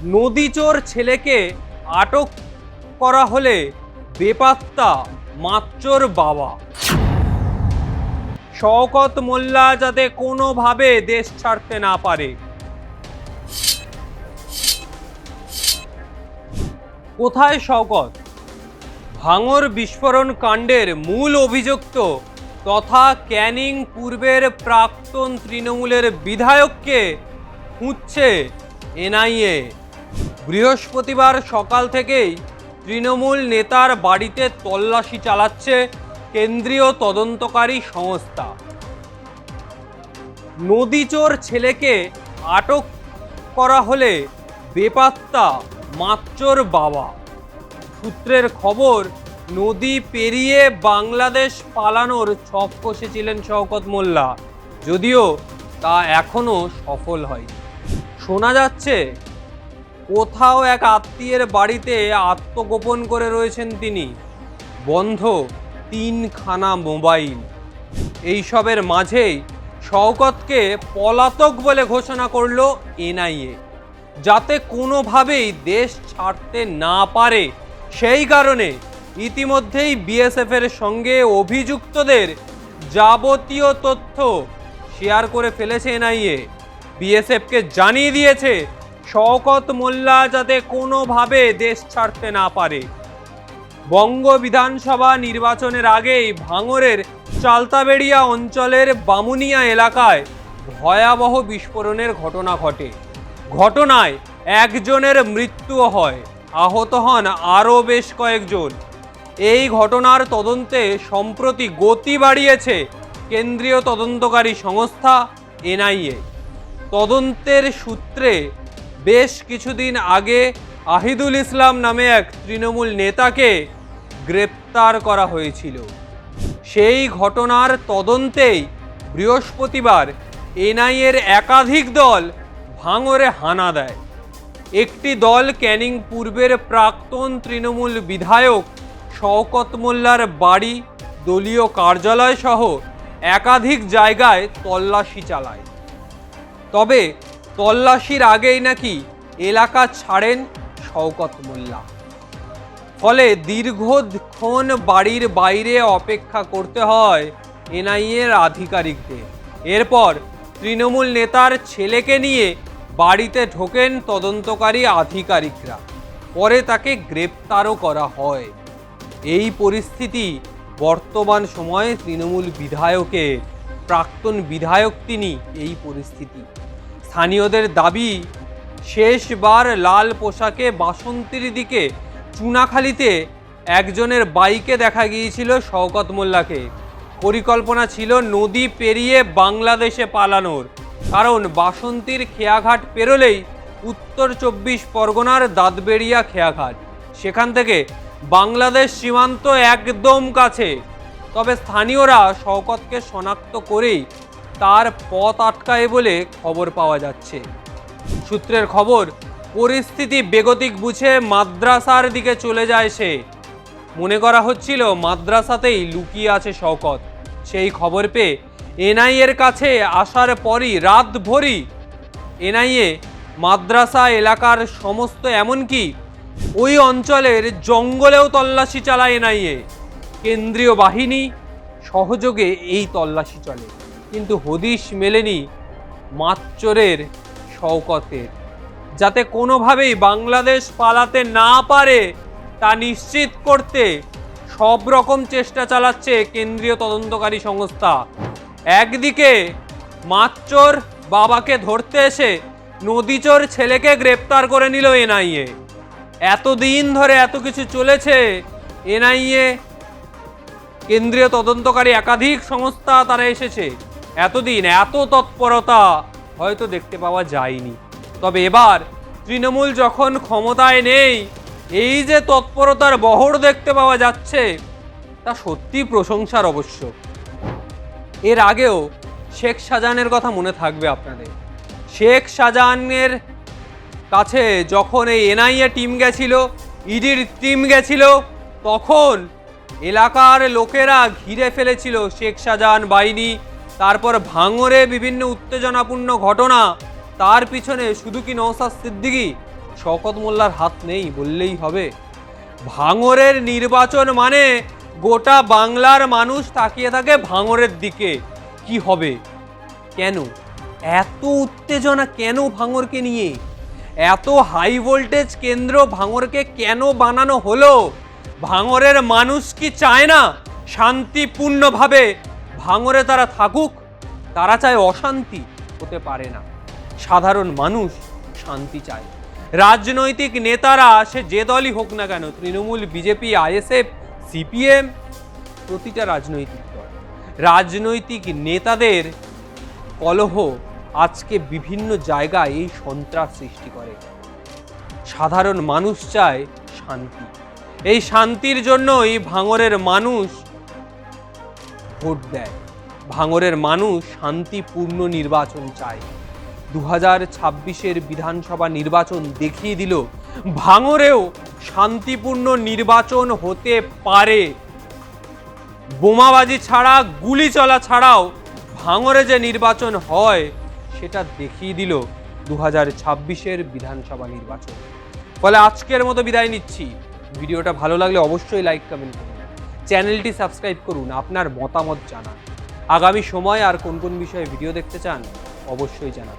নদীচোর ছেলেকে আটক করা হলে বেপাত্তা মাচ্চোর বাবা। শওকত মোল্লা যাতে কোনোভাবে দেশ ছাড়তে না পারে। কোথায় শওকত? ভাঙড় বিস্ফোরণ কাণ্ডের মূল অভিযুক্ত তথা ক্যানিং পূর্বের প্রাক্তন তৃণমূলের বিধায়ককে খুঁজছে এনআইএ। বৃহস্পতিবার সকাল থেকেই তৃণমূল নেতার বাড়িতে তল্লাশি চালাচ্ছে কেন্দ্রীয় তদন্তকারী সংস্থা। নদীচোর ছেলেকে আটক করা হলে বেপাত্তা মাচ্চোর বাবা। সূত্রের খবর, নদী পেরিয়ে বাংলাদেশ পালানোর ছক কষেছিলেন শওকত মোল্লা, যদিও তা এখনো সফল হয়নি। শোনা যাচ্ছে কোথাও এক আত্মীয়ের বাড়িতে আত্মগোপন করে রয়েছেন তিনি। বন্ধ 3খানা মোবাইল। এইসবের মাঝেই শওকতকে পলাতক বলে ঘোষণা করল এনআইএ, যাতে কোনোভাবেই দেশ ছাড়তে না পারে। সেই কারণে ইতিমধ্যেই বিএসএফ এর সঙ্গে অভিযুক্তদের যাবতীয় তথ্য শেয়ার করে ফেলেছে এনআইএ। বিএসএফকে জানিয়ে দিয়েছে শওকত মোল্লা যাতে কোনোভাবে দেশ ছাড়তে না পারে। বঙ্গ বিধানসভা নির্বাচনের আগেই ভাঙড়ের চালতাবেড়িয়া অঞ্চলের বামুনিয়া এলাকায় ভয়াবহ বিস্ফোরণের ঘটনা ঘটে। ঘটনায় একজনের মৃত্যুও হয়, আহত হন আরও বেশ কয়েকজন। এই ঘটনার তদন্তে সম্প্রতি গতি বাড়িয়েছে কেন্দ্রীয় তদন্তকারী সংস্থা এনআইএ। তদন্তের সূত্রে বেশ কিছুদিন আগে আহিদুল ইসলাম নামে এক তৃণমূল নেতাকে গ্রেপ্তার করা হয়েছিল। সেই ঘটনার তদন্তেই বৃহস্পতিবার এনআইএর একাধিক দল ভাঙড়ে হানা দেয়। একটি দল ক্যানিং পূর্বের প্রাক্তন তৃণমূল বিধায়ক শওকত মোল্লার বাড়ি, দলীয় কার্যালয় সহ একাধিক জায়গায় তল্লাশি চালায়। তবে তল্লাশির আগেই নাকি এলাকা ছাড়েন শওকত মোল্লা। ফলে দীর্ঘক্ষণ বাড়ির বাইরে অপেক্ষা করতে হয় এনআইএর আধিকারিকদের। এরপর তৃণমূল নেতার ছেলেকে নিয়ে বাড়িতে ঢোকেন তদন্তকারী আধিকারিকরা। পরে তাকে গ্রেপ্তারও করা হয়। এই পরিস্থিতি বর্তমান সময়ে তৃণমূল বিধায়কের, প্রাক্তন বিধায়ক তিনি। এই পরিস্থিতি স্থানীয়দের দাবি, শেষবার লাল পোশাকে বাসন্তীর দিকে চুনাখালীতে একজনের বাইকে দেখা গিয়েছিল শওকত মোল্লাকে। পরিকল্পনা ছিল নদী পেরিয়ে বাংলাদেশে পালানোর, কারণ বাসন্তীর খেয়াঘাট পেরোলেই উত্তর 24 পরগনার দাঁতবেড়িয়া খেয়াঘাট, সেখান থেকে বাংলাদেশ সীমান্ত একদম কাছে। তবে স্থানীয়রা শওকতকে শনাক্ত করেই তার পথ আটকায় বলে খবর পাওয়া যাচ্ছে। সূত্রের খবর, পরিস্থিতি বেগতিক বুঝে মাদ্রাসার দিকে চলে যায় সে। মনে করা হচ্ছিল মাদ্রাসাতেই লুকিয়ে আছে শওকত। সেই খবর পেয়ে এনআইএর কাছে আসার পরই রাতভরই এনআইএ মাদ্রাসা এলাকার সমস্ত, এমনকি ওই অঞ্চলের জঙ্গলেও তল্লাশি চালায় এনআইএ। কেন্দ্রীয় বাহিনী সহযোগে এই তল্লাশি চলে, কিন্তু হদিশ মেলেনি মাচ্চোরের শওকতের। যাতে কোনোভাবেই বাংলাদেশ পালাতে না পারে তা নিশ্চিত করতে সব রকম চেষ্টা চালাচ্ছে কেন্দ্রীয় তদন্তকারী সংস্থা। একদিকে মাচ্চোর বাবাকে ধরতে এসে নদীচোর ছেলেকে গ্রেপ্তার করে নিল এনআইএ। এতদিন ধরে এত কিছু চলেছে, এনআইএ, কেন্দ্রীয় তদন্তকারী একাধিক সংস্থা তারা এসেছে। এতদিন এত তৎপরতা হয়তো দেখতে পাওয়া যায়নি। তবে এবার তৃণমূল যখন ক্ষমতায় নেই, এই যে তৎপরতার বহর দেখতে পাওয়া যাচ্ছে তা সত্যি প্রশংসার অবশ্য। এর আগেও শেখ শাহজাহানের কথা মনে থাকবে আপনাদের। শেখ শাহজাহানের কাছে যখন এই এনআইএ টিম গেছিল, ইডির টিম গেছিল, তখন এলাকার লোকেরা ঘিরে ফেলেছিল শেখ শাহজাহান বাহিনী। তারপর ভাঙড়ে বিভিন্ন উত্তেজনাপূর্ণ ঘটনা, তার পিছনে শুধু কি নওশাদ সিদ্দিকী, শওকত মোল্লার হাত নেই বললেই হবে। ভাঙড়ের নির্বাচন মানে গোটা বাংলার মানুষ তাকিয়ে থাকে ভাঙড়ের দিকে, কি হবে, কেন এত উত্তেজনা, কেন ভাঙড়কে নিয়ে এত হাই ভোল্টেজ কেন্দ্র ভাঙড়কে কেন বানানো হলো? ভাঙড়ের মানুষ কি চায় না শান্তিপূর্ণভাবে ভাঙড়ে তারা থাকুক? তারা চায় অশান্তি? হতে পারে না। সাধারণ মানুষ শান্তি চায়। রাজনৈতিক নেতারা, সে যে দলই হোক না কেন, তৃণমূল, বিজেপি, আইএসএফ, সিপিএম, প্রতিটা রাজনৈতিক দল, রাজনৈতিক নেতাদের কলহ আজকে বিভিন্ন জায়গায় এই সন্ত্রাস সৃষ্টি করে। সাধারণ মানুষ চায় শান্তি। এই শান্তির জন্যই ভাঙড়ের মানুষ ভোট দেয়। ভাঙড়ের মানুষ শান্তিপূর্ণ নির্বাচন চায়। 2026-এর বিধানসভা নির্বাচন দেখিয়ে দিল ভাঙড়েও শান্তিপূর্ণ নির্বাচন হতে পারে। বোমাবাজি ছাড়া, গুলি চলা ছাড়াও ভাঙড়ে যে নির্বাচন হয় সেটা দেখিয়ে দিল 2026-এর বিধানসভা নির্বাচন। ফলে আজকের মতো বিদায় নিচ্ছি। ভিডিওটা ভালো লাগলে অবশ্যই লাইক, কমেন্ট করুন, চ্যানেলটি সাবস্ক্রাইব করুন, আপনার মতামত জানান। আগামী সময় আর কোন কোন বিষয়ে ভিডিও দেখতে চান অবশ্যই জানান।